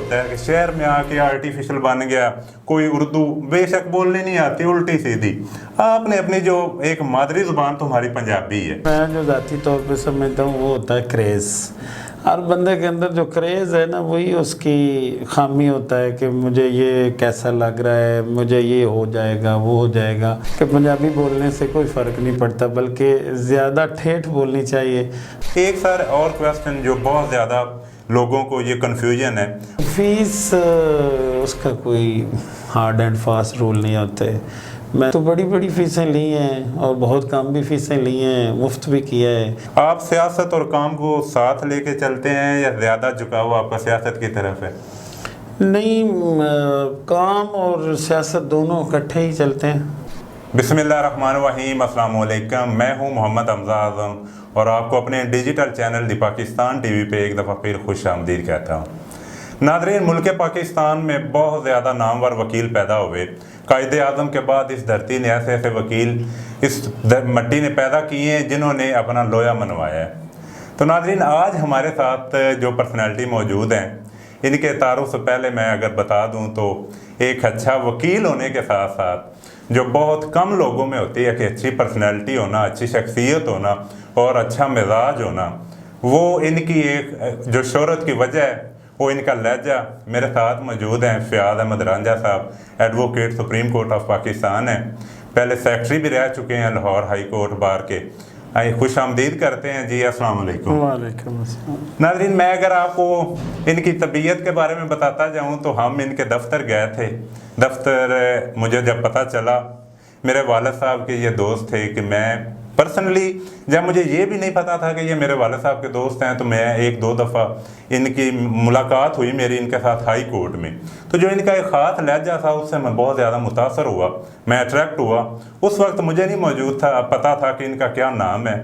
होता है कि शहर में आके आर्टिफिशियल बन गया, कोई उर्दू बेशक बोलने नहीं आती उल्टी सीधी। आपने अपनी जो एक मादरी ज़ुबान तुम्हारी पंजाबी है। मैं जो ज़ाती तौर पे समझता हूँ वो होता है क्रेज़। हर बंदे के अंदर जो क्रेज़ है ना, वही उसकी खामी होता है कि मुझे ये कैसा लग रहा है, मुझे ये हो जाएगा वो हो जाएगा। कि पंजाबी बोलने से कोई फ़र्क नहीं पड़ता, बल्कि ज़्यादा ठेठ बोलनी चाहिए। एक सर और क्वेश्चन जो बहुत ज़्यादा लोगों को ये कन्फ्यूजन है, फीस उसका कोई हार्ड एंड फास्ट रूल नहीं होते। मैं तो बड़ी बड़ी फ़ीसें ली हैं और बहुत कम भी फ़ीसें ली हैं, मुफ्त भी किया है। आप सियासत और काम को साथ लेके चलते हैं या ज़्यादा झुकाव आपका सियासत की तरफ है? नहीं, काम और सियासत दोनों इकट्ठे ही चलते हैं। बिस्मिल्लाहिर्रहमानिर्रहीम, अस्सलाम वालेकुम। मैं हूं मोहम्मद हमजा आज़म और आपको अपने डिजिटल चैनल दी पाकिस्तान टीवी पे एक दफ़ा फिर खुश आमदीद कहता हूं। नाज़रीन, मुल्क पाकिस्तान में बहुत ज़्यादा नामवर वकील पैदा हुए। कायदे आज़म के बाद इस धरती ने ऐसे ऐसे वकील इस मट्टी ने पैदा किए हैं जिन्होंने अपना लोया मनवाया है। तो नाज़रीन, आज हमारे साथ जो पर्सनैलिटी मौजूद हैं, इनके तारुफ से पहले मैं अगर बता दूं तो एक अच्छा वकील होने के साथ साथ जो बहुत कम लोगों में होती है कि अच्छी पर्सनैलिटी होना, अच्छी शख्सियत होना और अच्छा मिजाज होना, वो इनकी एक जो शोहरत की वजह है वो इनका लहजा। मेरे साथ मौजूद हैं फ़याज़ अहमद रांझा साहब, advocate supreme court of Pakistan है, पहले सेक्रेटरी भी रह चुके हैं लाहौर हाई कोर्ट बार के। आइए खुश आमदीद करते हैं जी। अस्सलाम वालेकुम। वालेकुम अस्सलाम। नाज़रीन, मैं अगर आपको इनकी तबीयत के बारे में बताता जाऊं तो हम इनके दफ्तर गए थे। दफ्तर मुझे जब पता चला, मेरे वालिद साहब के ये दोस्त थे कि मैं पर्सनली, जब मुझे ये भी नहीं पता था कि ये मेरे वालिद साहब के दोस्त हैं, तो मैं एक दो दफ़ा इनकी मुलाकात हुई मेरी इनके साथ हाई कोर्ट में। तो जो इनका एक ख़ास लहजा था उससे मैं बहुत ज़्यादा मुतासर हुआ, मैं अट्रैक्ट हुआ। उस वक्त मुझे नहीं मौजूद था, पता था कि इनका क्या नाम है।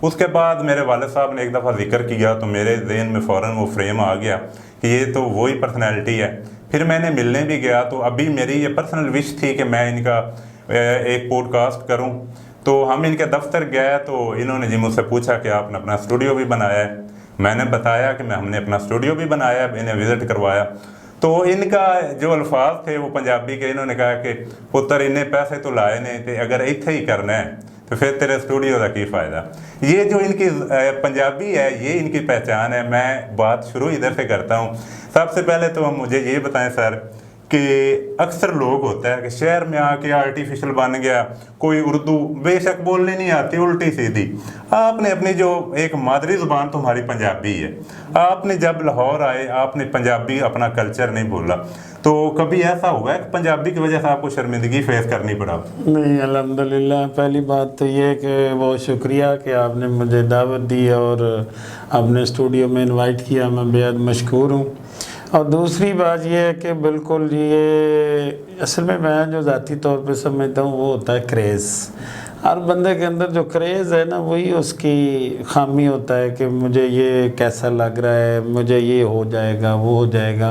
उसके बाद मेरे वालिद साहब ने एक दफ़ा जिक्र किया तो मेरे ज़हन में फ़ौरन वो फ्रेम आ गया कि ये तो वही पर्सनैलिटी है। फिर मैंने मिलने भी गया, तो अभी मेरी ये पर्सनल विश थी कि मैं इनका एक पॉडकास्ट करूं। तो हम इनके दफ्तर गए तो इन्होंने जी मुझसे पूछा कि आपने अपना स्टूडियो भी बनाया है। मैंने बताया कि हमने अपना स्टूडियो भी बनाया, इन्हें विज़िट करवाया। तो इनका जो अल्फाज थे वो पंजाबी के, इन्होंने कहा कि पुत्र इन्हें पैसे तो लाए नहीं थे, अगर इत्थे ही करना है तो फिर तेरे स्टूडियो का की फ़ायदा। ये जो इनकी पंजाबी है, ये इनकी पहचान है। मैं बात शुरू इधर से करता हूँ। सबसे पहले तो मुझे ये बताएं सर कि अक्सर लोग होता है कि शहर में आके आर्टिफिशियल बन गया, कोई उर्दू बेशक बोलने नहीं आती उल्टी सीधी। आपने अपनी जो एक मादरी ज़ुबान तुम्हारी पंजाबी है, आपने जब लाहौर आए आपने पंजाबी अपना कल्चर नहीं भूला, तो कभी ऐसा हुआ है कि पंजाबी की वजह से आपको शर्मिंदगी फेस करनी पड़ा? नहीं, अल्हम्दुलिल्लाह। पहली बात तो ये कि बहुत शुक्रिया कि आपने मुझे दावत दी और आपने स्टूडियो में इनवाइट किया, मैं बेहद मशकूर हूँ। और दूसरी बात यह है कि बिल्कुल ये असल में मैं जो ज़ाती तौर पे समझता हूँ वो होता है क्रेज़। हर बंदे के अंदर जो क्रेज़ है ना, वही उसकी खामी होता है कि मुझे ये कैसा लग रहा है, मुझे ये हो जाएगा वो हो जाएगा।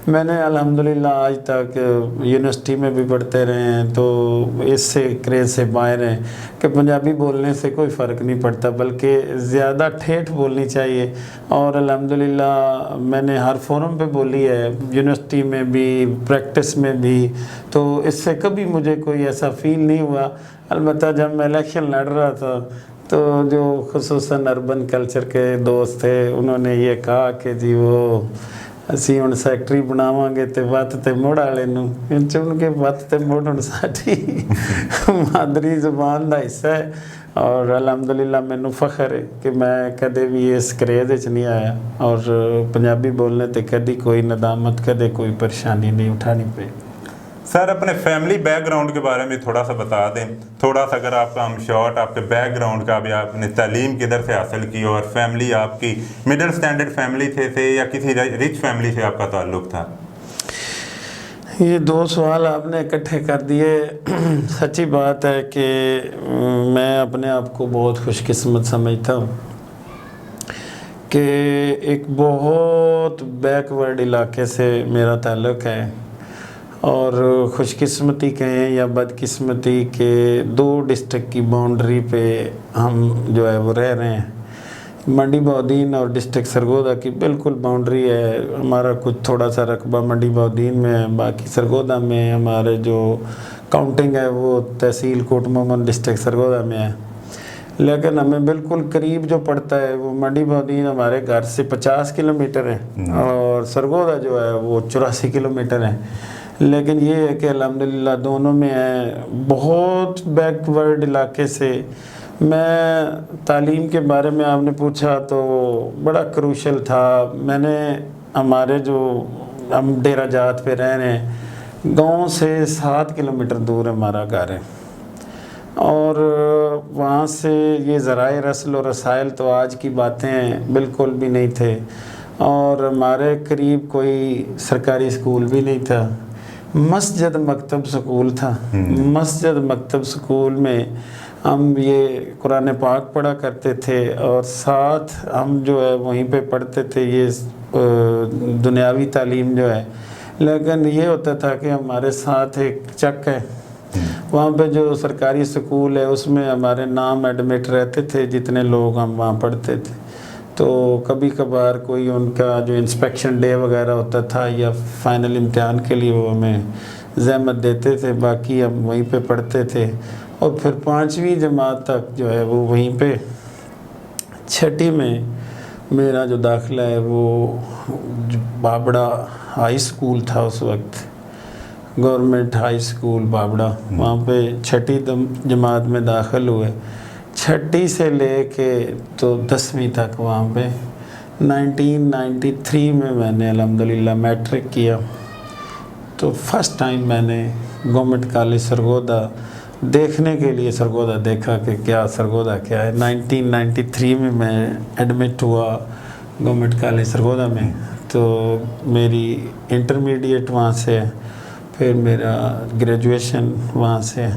मैंने अल्हम्दुलिल्लाह आज तक यूनिवर्सिटी में भी पढ़ते रहे हैं, तो इससे क्रेज़ से बाहर हैं कि पंजाबी बोलने से कोई फ़र्क नहीं पड़ता, बल्कि ज़्यादा ठेठ बोलनी चाहिए। और अल्हम्दुलिल्लाह मैंने हर फोरम पे बोली है, यूनिवर्सिटी में भी, प्रैक्टिस में भी, तो इससे कभी मुझे कोई ऐसा फ़ील नहीं हुआ। अलबत्ता जब मैं इलेक्शन लड़ रहा था तो जो खुसूसन अर्बन कल्चर के दोस्त थे उन्होंने ये कहा कि जी वो ਅਸੀਂ ਹੁਣ ਸੈਕਟਰੀ ਬਣਾਵਾਂਗੇ ਤੇ ਵੱਤ ਤੇ ਮੋੜ ਵਾਲੇ ਨੂੰ ਚੁਣ ਕੇ ਵੱਤ ਤੇ ਮੋੜਨ ਸਾਡੀ ਮਾਦਰੀ ਜ਼ੁਬਾਨ ਦਾ ਹਿੱਸਾ ਹੈ। और अल्हम्दुलिल्लाह मैनू फ़ख्र है कि मैं कदे भी इस क्रेज़ च नहीं आया और पंजाबी बोलने ते कदी कोई नदामत, कदे कोई परेशानी नहीं उठानी पई। सर, अपने फैमिली बैकग्राउंड के बारे में थोड़ा सा बता दें, थोड़ा सा अगर आपका हम शॉर्ट आपके बैकग्राउंड का भी, आपने तालीम किधर से हासिल की और फैमिली आपकी मिडिल स्टैंडर्ड फैमिली थे या किसी रिच फैमिली से आपका ताल्लुक़ था? ये दो सवाल आपने इकट्ठे कर दिए। सच्ची बात है कि मैं अपने आप को बहुत खुशकिस्मत समझता हूँ कि एक बहुत बैकवर्ड इलाके से मेरा ताल्लुक़ है। और खुशकिस्मती कहें या बदकिस्मती के 2 डिस्ट्रिक्ट की बाउंड्री पे हम जो है वो रह रहे हैं। मंडी बौद्दीन और डिस्ट्रिक्ट सरगोदा की बिल्कुल बाउंड्री है। हमारा कुछ थोड़ा सा रकबा मंडी बौद्दीन में है, बाकी सरगोदा में हमारे जो काउंटिंग है वो तहसील कोट मोहम्मद डिस्ट्रिक्ट सरगोदा में है। लेकिन हमें बिल्कुल करीब जो पड़ता है वो मंडी बौद्दीन हमारे घर से 50 किलोमीटर है और सरगोदा जो है वो 84 किलोमीटर है। लेकिन ये है कि अल्हम्दुलिल्लाह दोनों में है। बहुत बैकवर्ड इलाके से मैं तालीम के बारे में आपने पूछा तो बड़ा क्रूशल था। मैंने हमारे जो हम डेरा जात पे रह रहे हैं, गांव से 7 किलोमीटर दूर हमारा घर है और वहाँ से ये ज़राए रसल और रसायल तो आज की बातें बिल्कुल भी नहीं थे और हमारे करीब कोई सरकारी स्कूल भी नहीं था। मस्जिद मकतब स्कूल था। मस्जिद मकतब स्कूल में हम ये कुरान पाक पढ़ा करते थे और साथ हम जो है वहीं पे पढ़ते थे ये दुनियावी तालीम जो है। लेकिन ये होता था कि हमारे साथ एक चक है, वहाँ पे जो सरकारी स्कूल है उसमें हमारे नाम एडमिट रहते थे जितने लोग हम वहाँ पढ़ते थे। तो कभी कभार कोई उनका जो इंस्पेक्शन डे वगैरह होता था या फाइनल इम्तिहान के लिए वो हमें ज़हमत देते थे, बाकी हम वहीं पे पढ़ते थे। और फिर 5वीं जमात तक जो है वो वहीं पे। 6ठी में मेरा जो दाखिला है वो बाबड़ा हाई स्कूल था उस वक्त, गवर्नमेंट हाई स्कूल बाबड़ा, वहाँ पे 6ठी जमात में दाखिल हुए। 6ठी से लेके तो 10वीं तक वहाँ पे 1993 में मैंने अल्हम्दुलिल्लाह मैट्रिक किया। तो फर्स्ट टाइम मैंने गवर्नमेंट कॉलेज सरगोदा देखने के लिए सरगोदा देखा कि क्या सरगोदा क्या है। 1993 में मैं एडमिट हुआ गवर्नमेंट कॉलेज सरगोदा में। तो मेरी इंटरमीडिएट वहाँ से, फिर मेरा ग्रेजुएशन वहाँ से,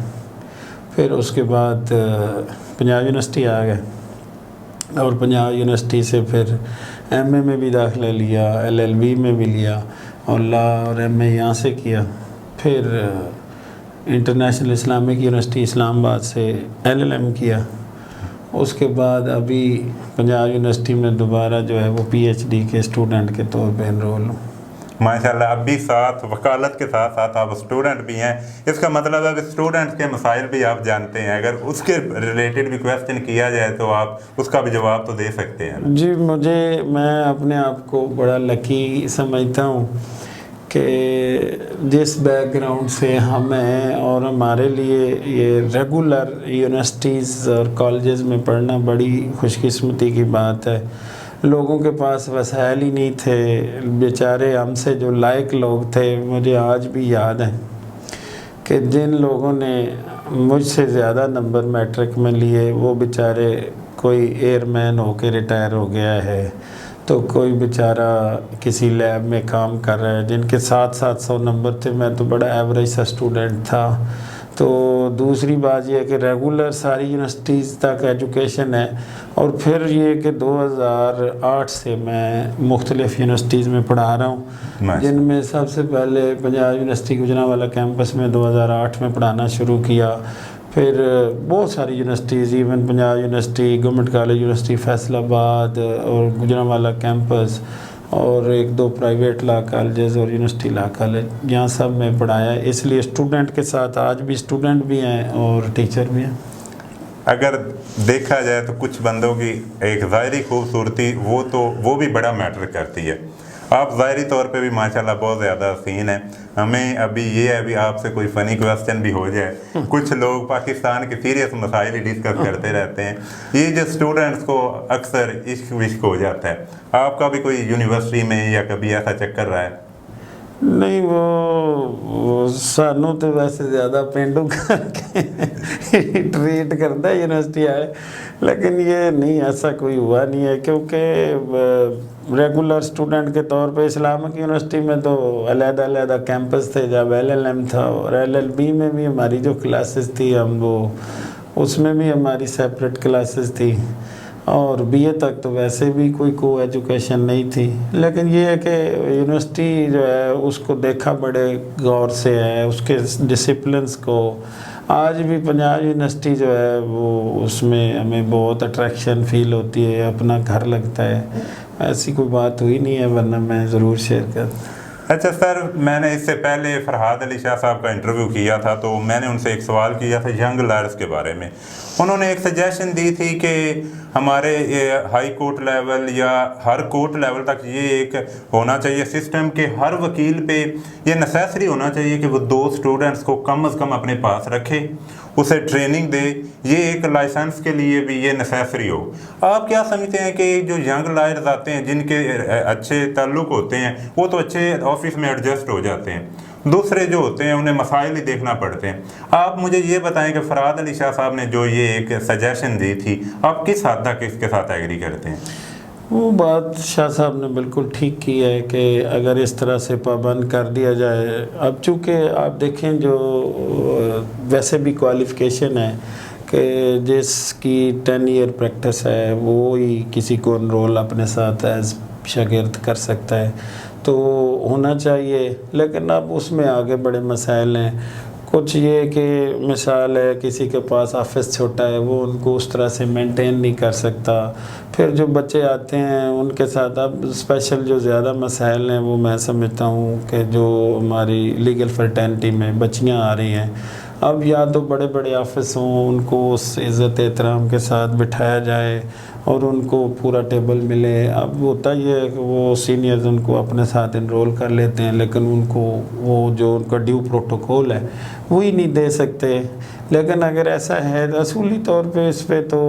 फिर उसके बाद पंजाब यूनिवर्सिटी आ गए और पंजाब यूनिवर्सिटी से फिर एमए में भी दाखिला लिया, एलएलबी में भी लिया और लॉ और एमए यहाँ से किया। फिर इंटरनेशनल इस्लामिक यूनिवर्सिटी इस्लामाबाद से एलएलएम किया। उसके बाद अभी पंजाब यूनिवर्सिटी में दोबारा जो है वो पीएचडी के स्टूडेंट के तौर पे एनरोल हूँ। माशाल्लाह, अब भी साथ वकालत के साथ साथ आप स्टूडेंट भी हैं। इसका मतलब अब स्टूडेंट्स के मसाइल भी आप जानते हैं। अगर उसके रिलेटेड भी क्वेश्चन किया जाए तो आप उसका भी जवाब तो दे सकते हैं। जी, मैं अपने आप को बड़ा लकी समझता हूँ कि जिस बैकग्राउंड से हम हैं और हमारे लिए ये रेगुलर यूनिवर्सिटीज़ और कॉलेजेस में पढ़ना बड़ी खुशकिस्मती की बात है। लोगों के पास वसाइल ही नहीं थे, बेचारे हमसे जो लायक लोग थे, मुझे आज भी याद है कि जिन लोगों ने मुझसे ज़्यादा नंबर मैट्रिक में लिए वो बेचारे कोई एयरमैन होके रिटायर हो गया है, तो कोई बेचारा किसी लैब में काम कर रहा है। जिनके 700 नंबर थे, मैं तो बड़ा एवरेज सा स्टूडेंट था। तो दूसरी बात यह है कि रेगुलर सारी यूनिवर्सिटीज़ तक एजुकेशन है। और फिर ये कि 2008 से मैं मुख्तलिफ़ यूनिवर्सिटीज़ में पढ़ा रहा हूँ, जिनमें सबसे पहले पंजाब यूनिवर्सिटी गुजरांवाला कैंपस में 2008 में पढ़ाना शुरू किया। फिर बहुत सारी universities, even Punjab university, government college university Faisalabad और गुजरांवाला कैंपस और 1-2 प्राइवेट लॉ कॉलेजेस और यूनिवर्सिटी लॉ कॉलेज, यहाँ सब में पढ़ाया। इसलिए स्टूडेंट के साथ आज भी स्टूडेंट भी हैं और टीचर भी हैं। अगर देखा जाए तो कुछ बंदों की एक ज़ाहिरी खूबसूरती वो भी बड़ा मैटर करती है। आप ज़ाहिरी तौर पे भी माशाल्लाह बहुत ज़्यादा हसीन है। हमें अभी ये है, अभी आपसे कोई फ़नी क्वेश्चन भी हो जाए, कुछ लोग पाकिस्तान के सीरियस मसाइल ही डिस्कस करते रहते हैं। ये जो स्टूडेंट्स को अक्सर इश्क विश्क हो जाता है, आपका भी कोई यूनिवर्सिटी में या कभी ऐसा चक्कर रहा है? नहीं, वो सानू तो वैसे ज़्यादा पेंडू करके ट्रीट करता है यूनिवर्सिटी आए, लेकिन ये नहीं, ऐसा कोई हुआ नहीं है। क्योंकि रेगुलर स्टूडेंट के तौर पे इस्लामिक यूनिवर्सिटी में तो अलग-अलग कैंपस थे। जब एलएलएम था और एलएलबी में भी हमारी जो क्लासेस थी, हम वो उसमें भी हमारी सेपरेट क्लासेस थी। और बीए तक तो वैसे भी कोई एजुकेशन नहीं थी। लेकिन ये है कि यूनिवर्सिटी जो है उसको देखा बड़े गौर से है, उसके डिसिप्लिन्स को आज भी पंजाब यूनिवर्सिटी जो है वो उसमें हमें बहुत अट्रैक्शन फील होती है, अपना घर लगता है। ऐसी कोई बात हुई नहीं है, वरना मैं ज़रूर शेयर करता। अच्छा सर, मैंने इससे पहले फरहाद अली शाह साहब का इंटरव्यू किया था, तो मैंने उनसे एक सवाल किया था यंग लॉयर्स के बारे में। उन्होंने एक सजेशन दी थी कि हमारे हाई कोर्ट लेवल या हर कोर्ट लेवल तक ये एक होना चाहिए सिस्टम के हर वकील पे ये नेसेसरी होना चाहिए कि वो 2 स्टूडेंट्स को कम से कम अपने पास रखे, उसे ट्रेनिंग दे, ये एक लाइसेंस के लिए भी ये नेसेसरी हो। आप क्या समझते हैं कि जो यंग लॉयर्स आते हैं जिनके अच्छे ताल्लुक होते हैं वो तो अच्छे ऑफिस में एडजस्ट हो जाते हैं, दूसरे जो होते हैं उन्हें मसाइल ही देखना पड़ते हैं। आप मुझे ये बताएं कि फरहाद अली शाह साहब ने जो ये एक सजेशन दी थी, आप किस हद तक इसके साथ एग्री करते हैं? वो बात शाह साहब ने बिल्कुल ठीक की है कि अगर इस तरह से पाबंद कर दिया जाए, अब चूँकि आप देखें जो वैसे भी क्वालिफ़िकेशन है कि जिसकी 10 ईयर प्रैक्टिस है वो ही किसी को एनरोल अपने साथ एज शागिर्द कर सकता है, तो होना चाहिए। लेकिन अब उसमें आगे बड़े मसाइल हैं। कुछ ये कि मिसाल है किसी के पास ऑफिस छोटा है, वो उनको उस तरह से मेंटेन नहीं कर सकता। फिर जो बच्चे आते हैं उनके साथ अब स्पेशल जो ज़्यादा मसाइल हैं वो मैं समझता हूँ कि जो हमारी लीगल फर्टेनिटी में बच्चियाँ आ रही हैं, अब या तो बड़े बड़े ऑफिस हों, उनको उस इज़्ज़त एहतराम के साथ बिठाया जाए और उनको पूरा टेबल मिले। अब होता ये है कि वो सीनियर्स उनको अपने साथ इनरोल कर लेते हैं, लेकिन उनको वो जो उनका ड्यू प्रोटोकॉल है वही नहीं दे सकते। लेकिन अगर ऐसा है असूली तौर पे इस पे तो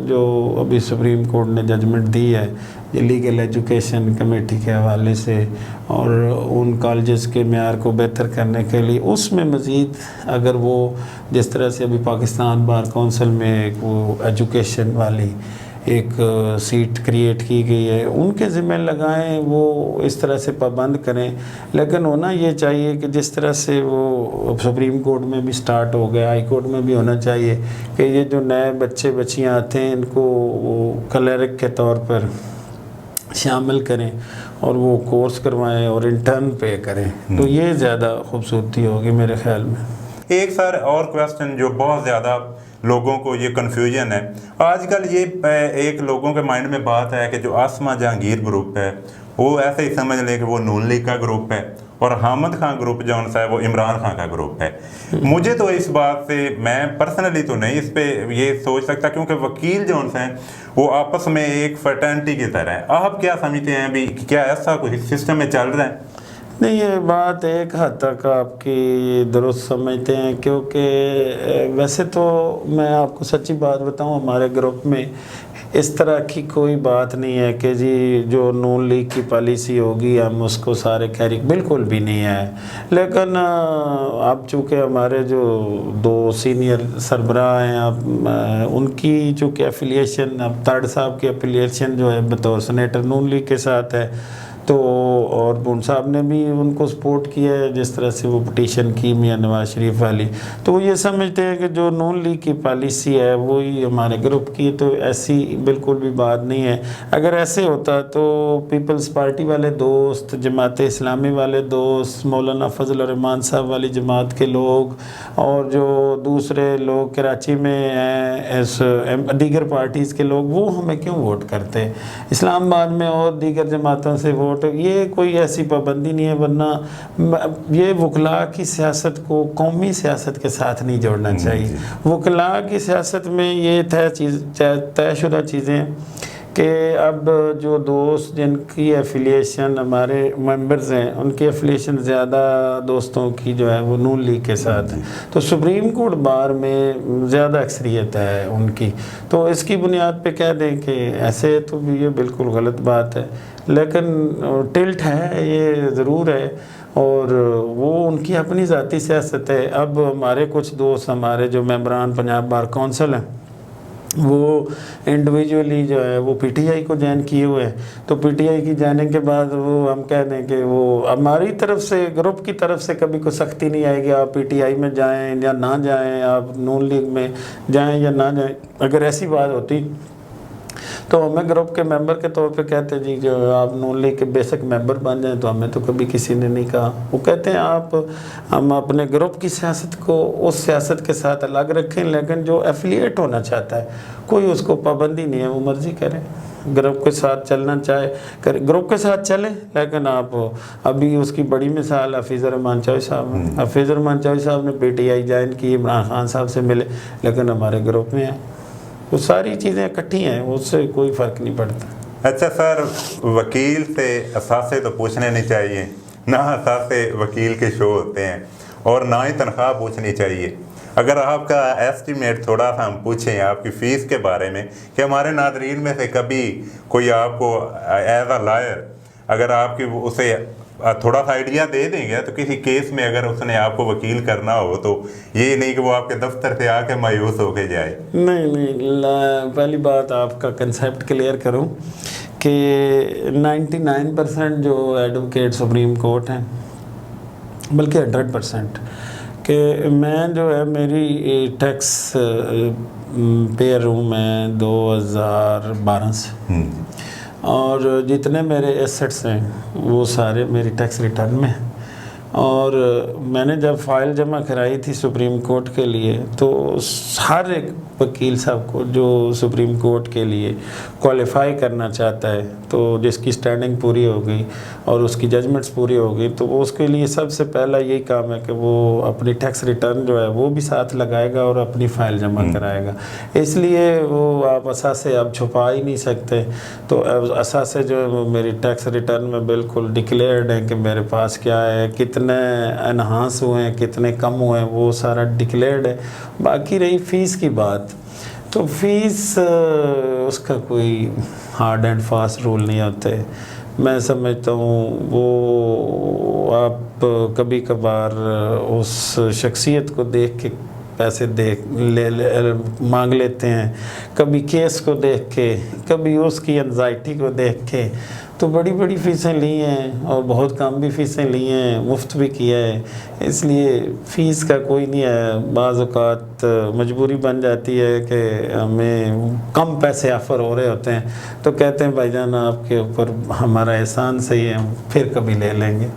जो अभी सुप्रीम कोर्ट ने जजमेंट दी है ये लीगल एजुकेशन कमेटी के हवाले से और उन कॉलेजेस के मेयार को बेहतर करने के लिए, उसमें मज़ीद अगर वो जिस तरह से अभी पाकिस्तान बार कौंसिल में एक वो एजुकेशन वाली एक सीट क्रिएट की गई है, उनके ज़िम्मे लगाएं, वो इस तरह से पाबंद करें। लेकिन होना ये चाहिए कि जिस तरह से वो सुप्रीम कोर्ट में भी स्टार्ट हो गया, हाई कोर्ट में भी होना चाहिए कि ये जो नए बच्चे बच्चियां आते हैं इनको वो क्लर्क के तौर पर शामिल करें और वो कोर्स करवाएं और इंटर्न पे करें, तो ये ज़्यादा खूबसूरती होगी मेरे ख्याल में। एक सर और क्वेश्चन जो बहुत ज़्यादा लोगों को ये कन्फ्यूजन है आजकल, ये एक लोगों के माइंड में बात है कि जो आसमा जहांगीर ग्रुप है वो ऐसे ही समझ लें कि वो नून लीग का ग्रुप है और हामिद खान ग्रुप जो सा है वो इमरान खान का ग्रुप है। मुझे तो इस बात से, मैं पर्सनली तो नहीं इस पे ये सोच सकता, क्योंकि वकील जो हैं वो आपस में एक फर्टेनिटी की तरह है। आप क्या समझते हैं अभी, क्या ऐसा कोई सिस्टम में चल रहा है? नहीं, ये बात एक हद तक आपकी दुरुस्त समझते हैं, क्योंकि वैसे तो मैं आपको सच्ची बात बताऊं, हमारे ग्रुप में इस तरह की कोई बात नहीं है कि जी जो नून लीग की पॉलिसी होगी हम उसको सारे कैरी, बिल्कुल भी नहीं है। लेकिन अब चूँकि हमारे जो 2 सीनियर सरबराह हैं, अब उनकी चूँकि एफिलिएशन, अब ताड़ साहब की एफिलिएशन जो है बतौर सेनेटर नून लीग के साथ है, तो और बुन साहब ने भी उनको सपोर्ट किया है जिस तरह से वो पिटीशन की मियां नवाज शरीफ वाली, तो वो ये समझते हैं कि जो नून लीग की पॉलिसी है वही हमारे ग्रुप की, तो ऐसी बिल्कुल भी बात नहीं है। अगर ऐसे होता तो पीपल्स पार्टी वाले दोस्त, जमात इस्लामी वाले दोस्त, मौलाना फजल रहमान साहब वाली जमात के लोग और जो दूसरे लोग कराची में हैं दीगर पार्टीज़ के लोग, वो हमें क्यों वोट करते? इस्लामाबाद में और दीगर जमातों से वोट, ये कोई ऐसी पाबंदी नहीं है। वरना ये वकला की सियासत को कौमी सियासत के साथ नहीं जोड़ना चाहिए। वकला की सियासत में ये तयशुदा चीज़ें कि अब जो दोस्त जिनकी एफिलिएशन हमारे मेंबर्स हैं उनकी एफिलिएशन ज़्यादा दोस्तों की जो है वो नून लीग के साथ है, तो सुप्रीम कोर्ट बार में ज़्यादा अक्सरियत है उनकी, तो इसकी बुनियाद पे कह दें कि ऐसे, तो ये बिल्कुल गलत बात है। लेकिन टिल्ट है, ये ज़रूर है, और वो उनकी अपनी ज़ाती सियासत है। अब हमारे कुछ दोस्त, हमारे जो मेंबरान पंजाब बार कौंसिल हैं, वो इंडिविजुअली जो है वो पीटीआई को ज्वाइन किए हुए हैं, तो पीटीआई की जाने के बाद वो हम कह दें कि वो हमारी तरफ से, ग्रुप की तरफ से कभी कोई सख्ती नहीं आएगी आप पीटीआई में जाएं या ना जाएं, आप नून लीग में जाएं या ना जाएं। अगर ऐसी बात होती तो हमें ग्रुप के मेंबर के तौर पे कहते जी जो आप नून लीग के बेसिक मेंबर बन जाएं, तो हमें तो कभी किसी ने नहीं कहा। वो कहते हैं हम अपने ग्रुप की सियासत को उस सियासत के साथ अलग रखें, लेकिन जो एफिलिएट होना चाहता है कोई उसको पाबंदी नहीं है, वो मर्जी करे, ग्रुप के साथ चलना चाहे करे, ग्रुप के साथ चले। लेकिन आप अभी उसकी बड़ी मिसाल हफीज़ रहमान चौधरी साहब हैं। हफीज़ रहमान चौधरी साहब ने PTI ज्वाइन की, इमरान खान साहब से मिले, लेकिन हमारे ग्रुप में है। वो सारी चीज़ें इकट्ठी हैं, उससे कोई फ़र्क नहीं पड़ता। अच्छा सर, वकील से असासे तो पूछने नहीं चाहिए, ना असासे वकील के शो होते हैं, और ना ही तनख्वाह पूछनी चाहिए। अगर आपका एस्टीमेट थोड़ा सा हम पूछें आपकी फ़ीस के बारे में, कि हमारे नादरीन में से कभी कोई आपको एज अ लॉयर अगर आपकी उसे थोड़ा सा आइडिया दे देंगे, तो किसी केस में अगर उसने आपको वकील करना हो, तो ये नहीं कि वो आपके दफ्तर से आके मायूस होके जाए। नहीं, पहली बात आपका कंसेप्ट क्लियर करूं कि 99% जो एडवोकेट सुप्रीम कोर्ट हैं, बल्कि 100%, कि मैं जो है मेरी टैक्स पेयर हूँ मैं 2012 से, और जितने मेरे एसेट्स हैं वो सारे मेरी टैक्स रिटर्न में हैं। और मैंने जब फाइल जमा कराई थी सुप्रीम कोर्ट के लिए, तो हर एक वकील साहब को जो सुप्रीम कोर्ट के लिए क्वालिफाई करना चाहता है, तो जिसकी स्टैंडिंग पूरी हो गई और उसकी जजमेंट्स पूरी हो गई, तो वो उसके लिए सबसे पहला यही काम है कि वो अपनी टैक्स रिटर्न जो है वो भी साथ लगाएगा और अपनी फ़ाइल जमा कराएगा। इसलिए वो आप असासे आप छुपा ही नहीं सकते। तो असासे जो है वो मेरी टैक्स रिटर्न में बिल्कुल डिक्लेयर्ड है कि मेरे पास क्या है, कितने एनहांस हुए हैं, कितने कम हुए हैं, वो सारा डिक्लेयर्ड है। बाकी रही फ़ीस की बात, तो फीस उसका कोई हार्ड एंड फास्ट रूल नहीं होते। मैं समझता हूँ वो आप कभी कभार उस शख्सियत को देख के पैसे मांग लेते हैं, कभी केस को देख के, कभी उसकी एंजाइटी को देख के। तो बड़ी बड़ी फ़ीसें ली हैं और बहुत कम भी फ़ीसें ली हैं, मुफ्त भी किया है। इसलिए फ़ीस का कोई नहीं है। बाज़ औक़ात मजबूरी बन जाती है कि हमें कम पैसे ऑफ़र हो रहे होते हैं, तो कहते हैं भाईजान आपके ऊपर हमारा एहसान सही है, हम फिर कभी ले लेंगे।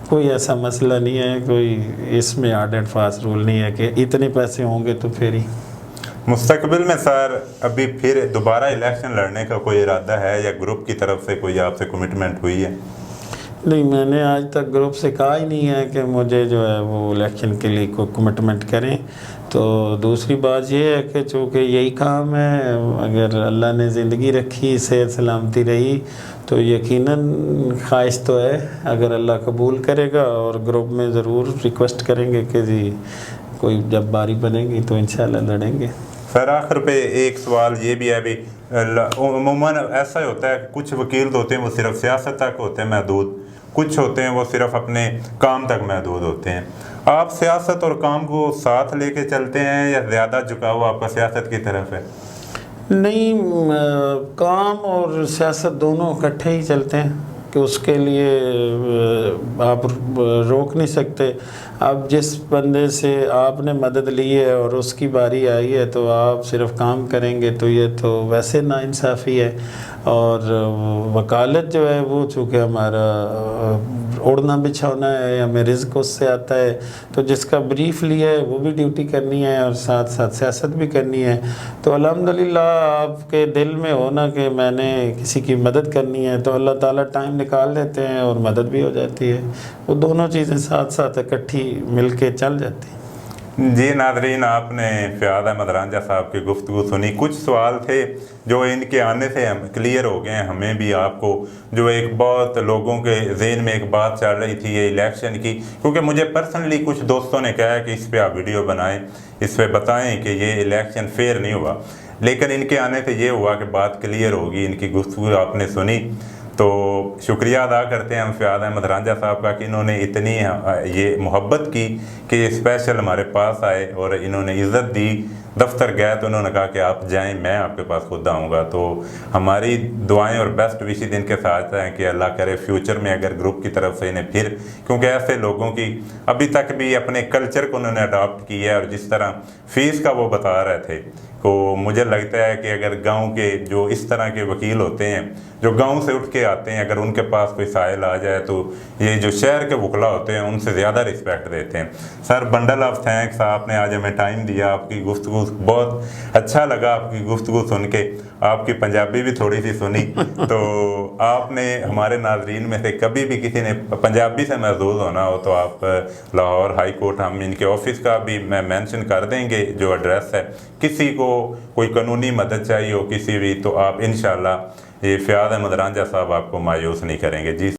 कोई ऐसा मसला नहीं है, कोई इसमें हार्ड एंड फास्ट रूल नहीं है कि इतने पैसे होंगे तो फिर ही। मुस्तकबिल में सर अभी फिर दोबारा इलेक्शन लड़ने का कोई इरादा है, या ग्रुप की तरफ से कोई आपसे कमिटमेंट हुई है? नहीं, मैंने आज तक ग्रुप से कहा ही नहीं है कि मुझे जो है वो इलेक्शन के लिए कोई कमिटमेंट करें। तो दूसरी बात ये है कि चूँकि यही काम है, अगर अल्लाह ने ज़िंदगी रखी, सेहत सलामती रही, तो यकीनन ख्वाहिश तो है, अगर अल्लाह कबूल करेगा, और ग्रुप में ज़रूर रिक्वेस्ट करेंगे कि जी कोई जब बारी बनेगी तो इंशाल्लाह लड़ेंगे। सर आखिर पे एक सवाल ये भी है, अभी उमूमन ऐसा ही होता है कि कुछ वकील तो होते हैं वो सिर्फ सियासत तक होते हैं महदूद, कुछ होते हैं वो सिर्फ अपने काम तक महदूद होते हैं। आप सियासत और काम को साथ लेके चलते हैं, या ज़्यादा झुकाव आपका सियासत की तरफ है? नहीं, काम और सियासत दोनों इकट्ठे ही चलते हैं, कि उसके लिए आप रोक नहीं सकते। अब जिस बंदे से आपने मदद ली है और उसकी बारी आई है तो आप सिर्फ काम करेंगे, तो ये तो वैसे नाइंसाफ़ी है। और वकालत जो है वो चूँकि हमारा उड़ना बिछौना है, हमें रिज़्क उससे आता है, तो जिसका ब्रीफ लिया है वो भी ड्यूटी करनी है और साथ साथ सियासत भी करनी है। तो अल्हम्दुलिल्लाह आपके दिल में हो ना कि मैंने किसी की मदद करनी है, तो अल्लाह ताला टाइम निकाल देते हैं और मदद भी हो जाती है। वो दोनों चीज़ें साथ साथ इकट्ठी मिल के चल जाती हैं। जी नाज़रीन, आपने फ़याद अहमद रांझा साहब की गुफ्तगू सुनी। कुछ सवाल थे जो इनके आने से हम क्लियर हो गए हैं, हमें भी आपको। जो एक बहुत लोगों के ज़हन में एक बात चल रही थी ये इलेक्शन की, क्योंकि मुझे पर्सनली कुछ दोस्तों ने कहा कि इस पर आप वीडियो बनाएं, इस पर बताएं कि ये इलेक्शन फेयर नहीं हुआ। लेकिन इनके आने से ये हुआ कि बात क्लियर होगी। इनकी गुफ्तगू आपने सुनी, तो शुक्रिया अदा करते हैं हम फ़याद अहमद रांझा साहब का कि इन्होंने इतनी ये मोहब्बत की कि स्पेशल हमारे पास आए और इन्होंने इज़्ज़त दी। दफ्तर गए तो उन्होंने कहा कि आप जाएं, मैं आपके पास खुद आऊँगा। तो हमारी दुआएं और बेस्ट विशेज़ इनके साथ हैं कि अल्लाह करे फ्यूचर में अगर ग्रुप की तरफ से इन्हें फिर, क्योंकि ऐसे लोगों की अभी तक भी अपने कल्चर को उन्होंने अडॉप्ट किया है, और जिस तरह फ़ीस का वो बता रहे थे तो मुझे लगता है कि अगर गांव के जो इस तरह के वकील होते हैं, जो गांव से उठ के आते हैं, अगर उनके पास कोई साहिल आ जाए तो ये जो शहर के वकला होते हैं उनसे ज़्यादा रिस्पेक्ट देते हैं। सर बंडल ऑफ थैंक्स, आपने आज हमें टाइम दिया, आपकी गुफ्तगू बहुत अच्छा लगा, आपकी गुफ्तगू सुन के, आपकी पंजाबी भी थोड़ी सी सुनी। तो आपने हमारे नाजरीन में से कभी भी किसी ने पंजाबी से महसूस होना हो तो आप लाहौर हाई कोर्ट, हम इनके ऑफिस का भी मैं मेंशन कर देंगे जो एड्रेस है, किसी को कोई कानूनी मदद चाहिए हो किसी भी, तो आप इंशाल्लाह ये फ़याज़ अहमद रांझा साहब आपको मायूस नहीं करेंगे। जी।